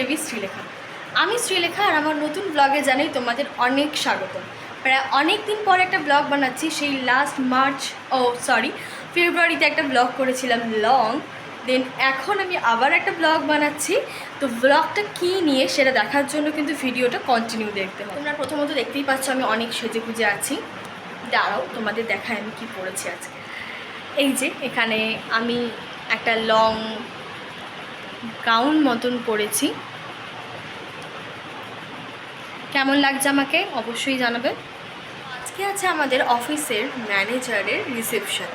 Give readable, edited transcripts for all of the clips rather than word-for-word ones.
দেবী শ্রীলেখা। আমি শ্রীলেখা আর আমার নতুন ব্লগে জানাই তোমাদের অনেক স্বাগত। প্রায় অনেক দিন পর একটা ব্লগ বানাচ্ছি। সেই লাস্ট ফেব্রুয়ারিতে একটা ব্লগ করেছিলাম লং। দেন এখন আমি আবার একটা ব্লগ বানাচ্ছি। তো ব্লগটা কী নিয়ে সেটা দেখার জন্য কিন্তু ভিডিওটা কন্টিনিউ দেখতে হবে। তোমরা প্রথমত দেখতেই পাচ্ছ আমি অনেক সেজেগুজে আছি। দাঁড়াও তোমাদের দেখায় আমি কি পরেছি আজকে। এই যে এখানে আমি একটা লং গাউন মতন পরেছি। কেমন লাগছে আমাকে অবশ্যই জানাবে। আজকে আছে আমাদের অফিসের ম্যানেজারের রিসেপশন।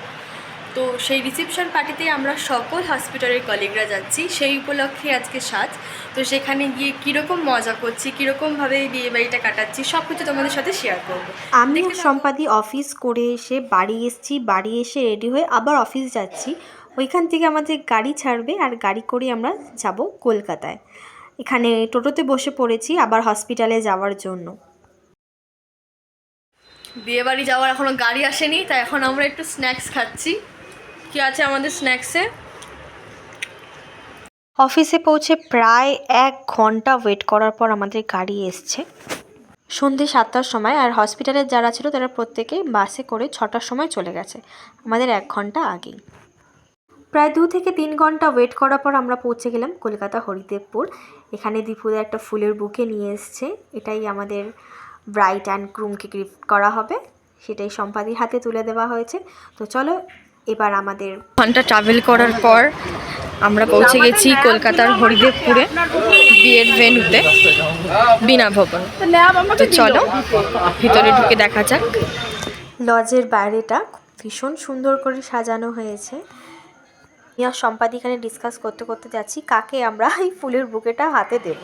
তো সেই রিসেপশন পার্টিতে আমরা সকল হসপিটালের কলিগরা যাচ্ছি। সেই উপলক্ষে আজকে সাজ। তো সেখানে গিয়ে কীরকম মজা করছি, কীরকমভাবে বিয়ে বাড়িটা কাটাচ্ছি, সব কিছু তোমাদের সাথে শেয়ার করবো। আমি আর সম্পাদি অফিস করে এসে বাড়ি এসেছি। বাড়ি এসে রেডি হয়ে আবার অফিস যাচ্ছি। ওইখান থেকে আমাদের গাড়ি ছাড়বে আর গাড়ি করে আমরা যাব কলকাতায়। এখানে টোটোতে বসে পড়েছি আবার হসপিটালে যাওয়ার জন্য। বিয়ে বাড়ি যাওয়ার এখনও গাড়ি আসেনি, তাই এখন আমরা একটু স্ন্যাক্স খাচ্ছি। কি আছে আমাদের স্ন্যাক্সে? অফিসে পৌঁছে প্রায় 1 ঘন্টা ওয়েট করার পর আমাদের গাড়ি এসছে সন্ধ্যে 7টার সময়। আর হসপিটালের যারা ছিল তারা প্রত্যেকেই বাসে করে 6টার সময় চলে গেছে, আমাদের 1 ঘন্টা আগেই। প্রায় 2 থেকে 3 ঘন্টা ওয়েট করার পর আমরা পৌঁছে গেলাম কলকাতা হরিদেবপুর। এখানে দীপুদা একটা ফুলের বুকে নিয়ে এসছে। এটাই আমাদের ব্রাইড অ্যান্ড গ্রুমকে গিফট করা হবে, সেটাই সম্পাদির হাতে তুলে দেওয়া হয়েছে। তো চলো এবার আমাদের ঘন্টা ট্রাভেল করার পর আমরা পৌঁছে গেছি কলকাতার হরিদেবপুরে বিয়ের ভেন্যুতে, বীণা ভবন। তো চলো ভিতরে ঢুকে দেখা যাক। লজের বাইরেটা ভীষণ সুন্দর করে সাজানো হয়েছে। আর সম্পাদি এখানে ডিসকাস করতে করতে যাচ্ছি কাকে আমরা এই ফুলের বুকেটা হাতে দেব।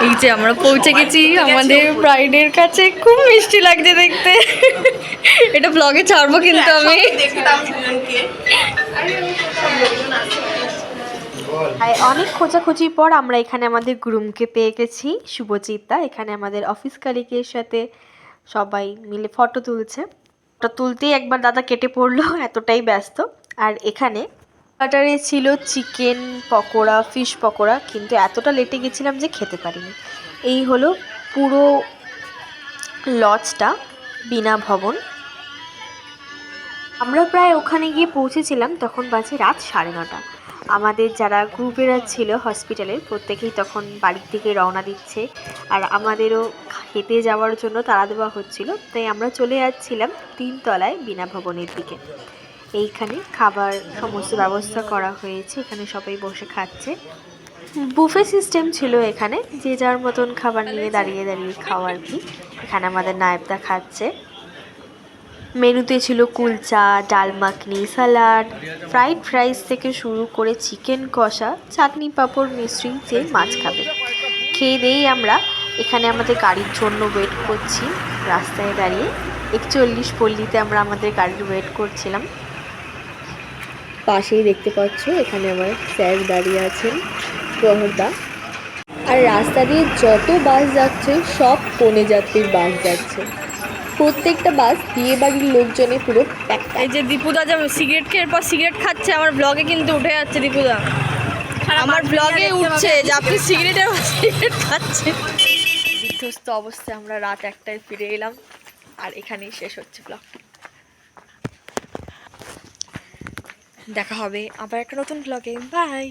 এই যে আমরা পৌঁছে গেছি আমাদের ব্রাইডের কাছে। খুব মিষ্টি লাগছে দেখতে। এটা ব্লগে ছাড়বো কিন্তু আমি। অনেক খোঁজাখুঁজির পর আমরা এখানে আমাদের গ্রুমকে পেয়ে গেছি, শুভজিৎদা। এখানে আমাদের অফিস কালিকের সাথে সবাই মিলে ফটো তুলছে। ফটো তুলতেই একবার দাদা কেটে পড়লো, এতটাই ব্যস্ত। আর এখানে বাটারে ছিল চিকেন পকোড়া, ফিশ পকোড়া, কিন্তু এতটা লেটে গেছিলাম যে খেতে পারিনি। এই হলো পুরো লজটা, বীণা ভবন। আমরা প্রায় ওখানে গিয়ে পৌঁছেছিলাম তখন বাজে রাত 9:30। আমাদের যারা গ্রুপেরা ছিল হসপিটালের প্রত্যেকেই তখন বাড়ির থেকে রওনা দিচ্ছে, আর আমাদেরও খেতে যাওয়ার জন্য তাড়া দেওয়া হচ্ছিল। তাই আমরা চলে যাচ্ছিলাম 3 তলায় বীণা ভবনের দিকে। এইখানে খাবার সমস্ত ব্যবস্থা করা হয়েছে, এখানে সবাই বসে খাচ্ছে। বুফে সিস্টেম ছিল এখানে, যে যার মতন খাবার নিয়ে দাঁড়িয়ে দাঁড়িয়ে খাওয়ার কি। এখানে আমাদের নায়েবদা খাচ্ছে। মেনুতে ছিল কুলচা, ডাল মাখনি, স্যালাড, ফ্রাইড রাইস থেকে শুরু করে চিকেন কষা, চাটনি পাঁপড় মিষ্টি, যে মাছ খাবে। খেয়ে দিয়েই আমরা এখানে আমাদের গাড়ির জন্য ওয়েট করছি রাস্তায় দাঁড়িয়ে। 41 পল্লীতে আমরা আমাদের গাড়ির ওয়েট করছিলাম। পাশেই দেখতে পাচ্ছ এখানে আমার স্যার দাঁড়িয়ে আছেন, প্রহরদা। আর রাস্তা দিয়ে যত বাস যাচ্ছে সব কনে যাত্রীর বাস যাচ্ছে। প্রত্যেকটা বাস বিয়ে বাড়ির লোকজনে পুরো প্যাক। এই যে দীপুদা যে সিগারেট খেয়ে পর সিগারেট খাচ্ছে, আমার ব্লগে কিন্তু উঠে যাচ্ছে। দীপুদা আমার ব্লগে উঠছে যে আপনি সিগারেট খাচ্ছেন। বিধ্বস্ত অবস্থায় আমরা রাত 1টায় ফিরে এলাম, আর এখানেই শেষ হচ্ছে ব্লগটা। দেখা হবে আবার একটা নতুন ব্লগে। বাই।